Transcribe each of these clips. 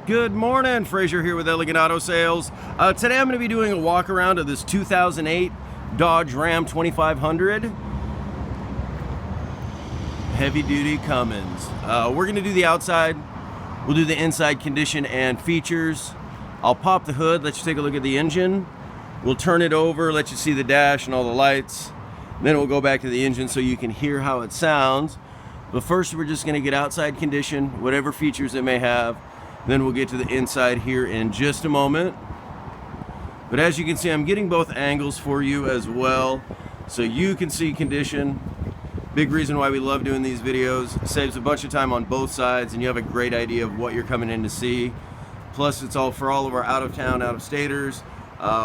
Good morning, Frazier here with Elegant Auto Sales. Today I'm going to be doing a walk around of this 2008 Dodge Ram 2500 heavy duty Cummins. We're going to do the outside, we'll do the inside condition and features. I'll pop the hood, let you take a look at the engine. We'll turn it over, let you see the dash and all the lights. Then we'll go back to the engine so you can hear how it sounds. But first we're just going to get outside condition, whatever features it may have. Then we'll get to the inside here in just a moment. But as you can see, I'm getting both angles for you as well, so you can see condition. Big reason why we love doing these videos. It saves a bunch of time on both sides and you have a great idea of what you're coming in to see. Plus it's all for all of our out-of-town, out-of-staters.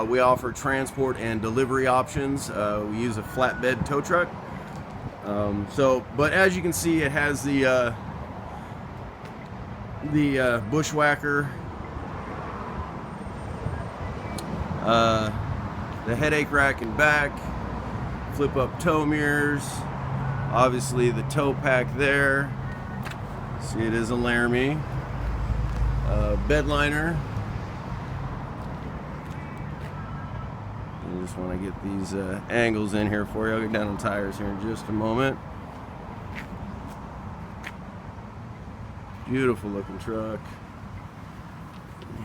We offer transport and delivery options. We use a flatbed tow truck. But as you can see, it has the bushwhacker, the headache rack and back, flip up tow mirrors, obviously the tow pack there. See, it is a LARAMIE bed liner. I just want to get these angles in here for you. I'll get down on tires here in just a moment. Beautiful looking truck.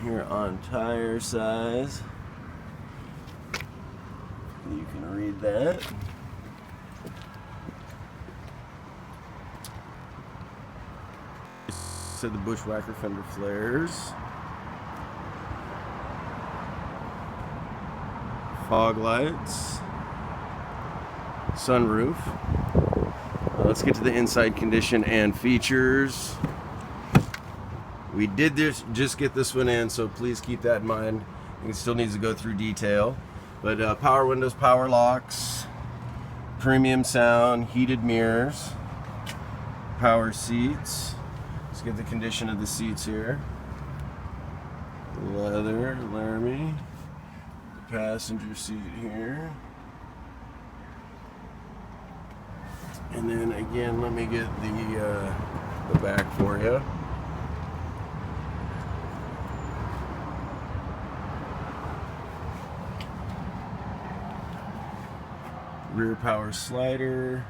Here on tire size, you can read that. Said the bushwhacker fender flares, fog lights, sunroof. Let's get to the inside condition and features. We did just get this one in, so please keep that in mind. It still needs to go through detail. But power windows, power locks, premium sound, heated mirrors, power seats. Let's get the condition of the seats here. Leather, LARAMIE. Passenger seat here. And then again, let me get the back for you. Rear power slider.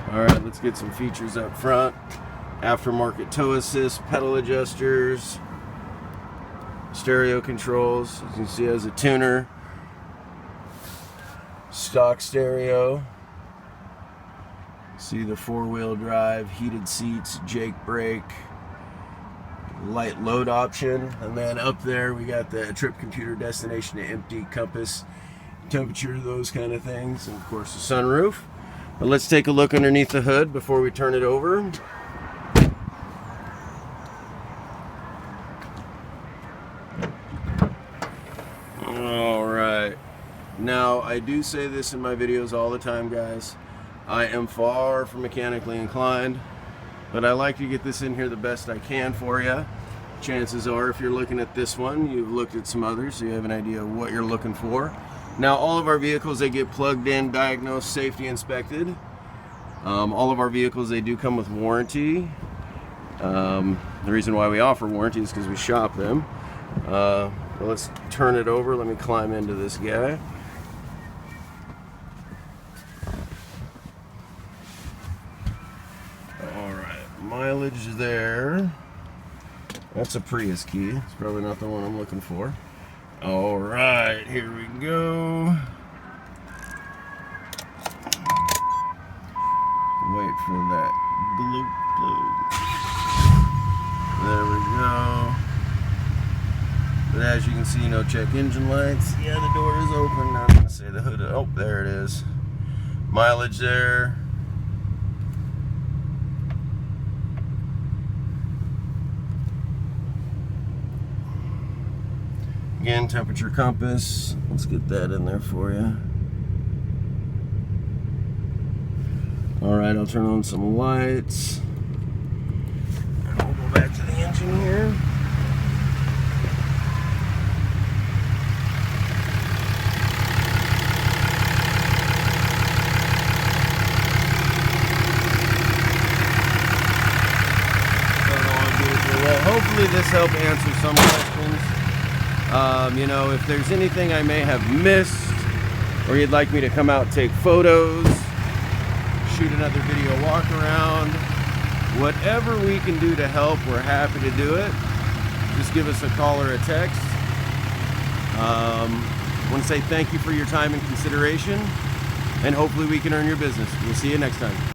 Alright, let's get some features up front. Aftermarket tow assist, pedal adjusters, stereo controls. As you can see, it has a tuner, stock stereo. See the four-wheel drive, heated seats, Jake brake, light load option, and then up there we got the trip computer, destination to empty, compass, temperature, those kind of things, and of course the sunroof. But let's take a look underneath the hood before we turn it over. Alright, now I do say this in my videos all the time, guys. I am far from mechanically inclined, but I like to get this in here the best I can for you. Chances are, if you're looking at this one, you've looked at some others, so you have an idea of what you're looking for. Now, all of our vehicles, they get plugged in, diagnosed, safety inspected. All of our vehicles, they do come with warranty. The reason why we offer warranty is because we shop them. Well, let's turn it over. Let me climb into this guy. Mileage there. That's a Prius key. It's probably not the one I'm looking for. All right, here we go. Wait for that bloop bloop. There we go. But as you can see, no check engine lights. Yeah, the door is open. Now I'm gonna say the hood. Oh, there it is. Mileage there. Again, temperature compass. Let's get that in there for you. Alright, I'll turn on some lights. And we'll go back to the engine here. hopefully this helped answer some questions. You know, if there's anything I may have missed, or you'd like me to come out and take photos, shoot another video walk around, whatever we can do to help, we're happy to do it. Just give us a call or a text. I want to say thank you for your time and consideration, and hopefully we can earn your business. We'll see you next time.